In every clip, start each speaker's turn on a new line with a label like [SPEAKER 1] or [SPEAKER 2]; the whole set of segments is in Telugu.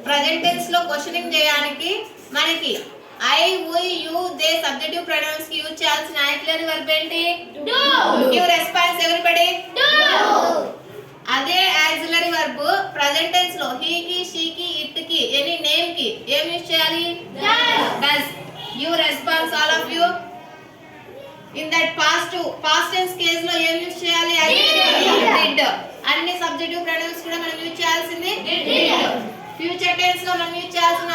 [SPEAKER 1] ప్రజెంట్ టెన్స్ లో క్వశ్చనింగ్ చేయడానికి మనకి I we you they subjective pronouns కి యూజ్ చేయాల్సిన ఆక్సిలరీ వర్బ్ ఏంటి do give response everybody do అదే ఆక్సిలరీ వర్బ్ ప్రెజెంట్ టెన్స్ లో హీ కి షీ కి ఇట్ కి ఎనీ నేమ్ కి ఏం యూజ్ చేయాలి does give response all of you in that past tense case లో ఏం యూజ్ చేయాలి డిడ్ అన్ని సబ్జెక్టివ్ ప్రొనౌన్స్ కూడా మనం యూజ్ చేయాల్సింది డిడ్ ఫ్యూచర్ టెన్స్ లో మనం యూజ్ చేయాల్సిన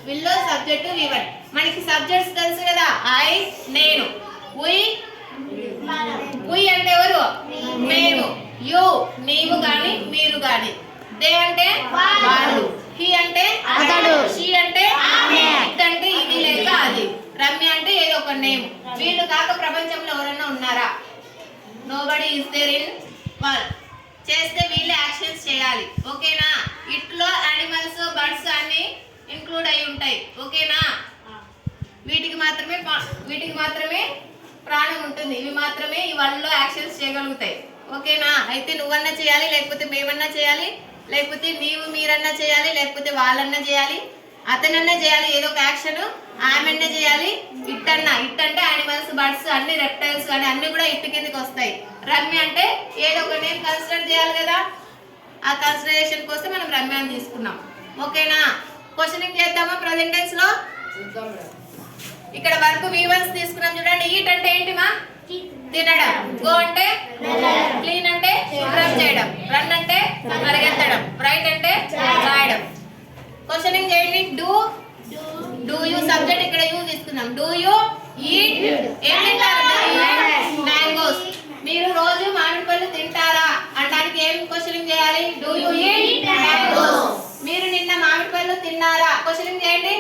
[SPEAKER 1] విల్ లో సబ్జెక్ట్ వి1 మనకి సబ్జెక్ట్స్ తెలుసు కదా ఐ నేను వి అంటే ఎవరు మేము యు నీవు గాని మీరు గాని దే అంటే వాళ్ళు హి అంటే అతడు షీ అంటే ఆమె ఇట్ అంటే ఇది లేక అది రమ్య అంటే ఏదో ఒక నేమ్ వీళ్ళు కాక ప్రపంచంలో ఎవరైనా ఉన్నారా nobody is there in world చేస్తే వీళ్ళే యాక్షన్స్ చేయాలి ఓకేనా ఇట్లో యానిమల్స్ బర్డ్స్ అన్ని ఇంక్లూడ్ అయి ఉంటాయి ఓకేనా వీటికి మాత్రమే ప్రాణం ఉంటుంది ఇవి మాత్రమే ఈ వరల్డ్లో యాక్షన్స్ చేయగలుగుతాయి ఓకేనా అయితే నువ్వన్నా చేయాలి లేకపోతే మేమన్నా చేయాలి లేకపోతే నీవు మీరన్నా చేయాలి లేకపోతే వాళ్ళన్నా చేయాలి అతనన్నా చేయాలి ఏదో ఒక యాక్షన్ ఆమెన్నా చేయాలి ఇట్ అంటే యానిమల్స్ బర్డ్స్ అన్ని రెప్టైల్స్ కానీ అన్ని కూడా ఇట్ కిందకి వస్తాయి రమ్య అంటే ఏదో ఒక నేమ్ కన్సిడర్ చేయాలి కదా ఆ కన్సిడరేషన్ కోసం మనం రమ్యాన్ని తీసుకున్నాం ఓకేనా క్వశ్చనింగ్ చేద్దామా ప్రెజెంట్ టెన్స్ లో ఇక్కడ వర్క్ వి1 తీసుకున్నాం చూడండి ఈట్ అంటే ఏంటి మా తినడం గో అంటే క్లీన్ అంటే శుభ్రం చేయడం రన్ అంటే పరిగెత్తడం రైట్ అంటే రాయడం క్వశ్చనింగ్ చేయండి డూ యు సబ్జెక్ట్ ఇక్కడ యు తీసుకుందాం డూ యు ఈట్ ఏం తింటారు మ్యాంగోస్ మీరు రోజు మామిడి పళ్ళు తింటారా అనడానికి ఏం క్వశ్చనింగ్ చేయాలి డూ యు ఈట్ మ్యాంగోస్ మీరు నిన్న మామిడి పళ్ళు తిన్నారా క్వశ్చనింగ్ చేయండి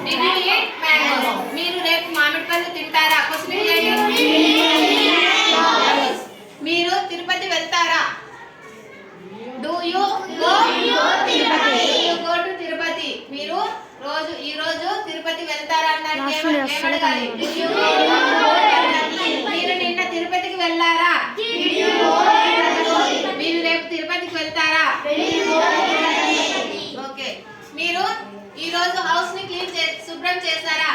[SPEAKER 1] Did you eat mangoes? మీరు రేపు మామిడి పళ్ళు తింటారా క్వశ్చనింగ్ చేయండి మీరు తిరుపతి వెళ్తారా Do you go to Tirupati మీరు ఈ రోజు తిరుపతి వెళ్తారా అనడానికి ఏమడగాలి మీరు నిన్న తిరుపతికి వెళ్ళారా మీరు రేపు తిరుపతికి వెళ్తారా ఓకే మీరు ఈ రోజు హౌస్ ని శుభ్రం చేశారా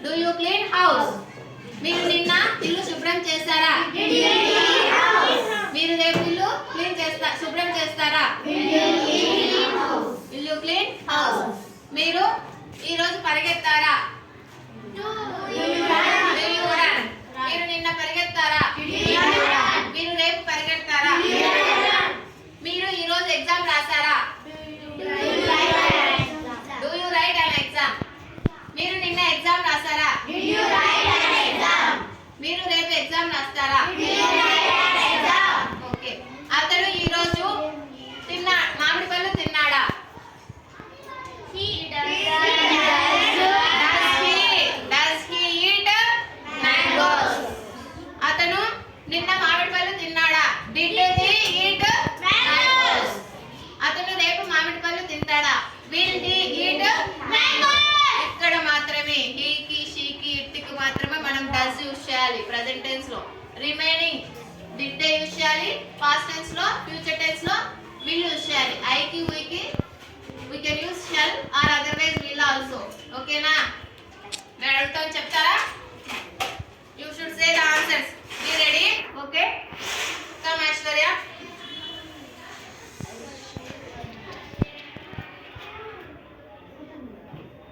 [SPEAKER 1] Do you clean house? మీరు నిన్న ఇల్లు శుభ్రం చేశారా మీరు రేపు ఇల్లు శుభ్రం చేస్తారా Will you clean house? మీరు ఈ రోజు పరిగెత్తారా Do you run? మీరు నిన్న పరిగెత్తారా మీరు రేపు పరిగెత్తారా మీరు ఈ రోజు ఎగ్జామ్ రాశారా Do you write an exam? మీరు నిన్న ఎగ్జామ్ రాశారా మీరు రేపు ఎగ్జామ్ రాస్తారా ఓకే అతడు ఈ రోజు మామిడి పళ్ళు తిన్నాడా Does he eat mangoes? అతను నిన్న మామిడి పళ్ళు తిన్నాడా Did he eat mangoes? అతను రేపు మామిడి పళ్ళు తింటాడా Will he eat mangoes? ఇక్కడ మాత్రమే he కి she కి it కి మాత్రమే మనం does యూస్ చేయాలి ప్రెజెంట్ టెన్స్ లో రిమైనింగ్ did యూస్ చేయాలి పాస్ట్ టెన్స్ లో ఫ్యూచర్ టెన్స్ లో will యూస్ చేయాలి I కి we can use shall or otherwise will also ఓకేనా నేను అడుగుతాను చెప్తారా you should say the answers be ready okay come Aishwarya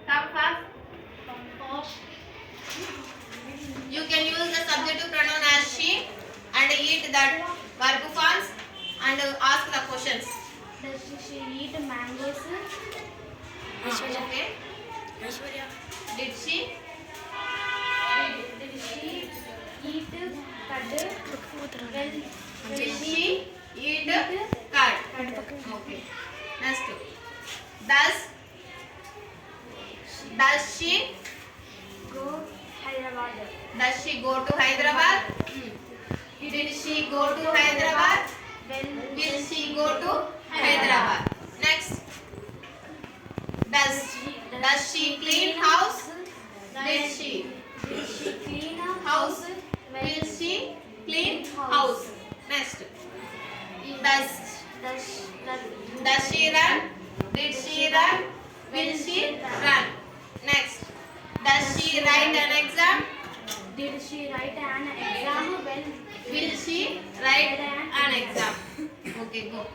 [SPEAKER 1] come fast you can use the subjective pronoun as she and eat that verb forms and ask the questions
[SPEAKER 2] Does she eat mangoes?
[SPEAKER 1] okay
[SPEAKER 2] Aishwarya.
[SPEAKER 1] did she
[SPEAKER 2] Eat curd?
[SPEAKER 1] did she eat curd okay next does she
[SPEAKER 2] Go Hyderabad.
[SPEAKER 1] Does she go to Hyderabad? Did she go to Hyderabad? Will she go to Hyderabad? Next. Does she clean house? Did she
[SPEAKER 2] clean
[SPEAKER 1] house? Will she clean Does she run? Did she run? Will she run? Next. Does she write an exam?
[SPEAKER 2] Did she write an exam?
[SPEAKER 1] Will she write an exam? Okay, go.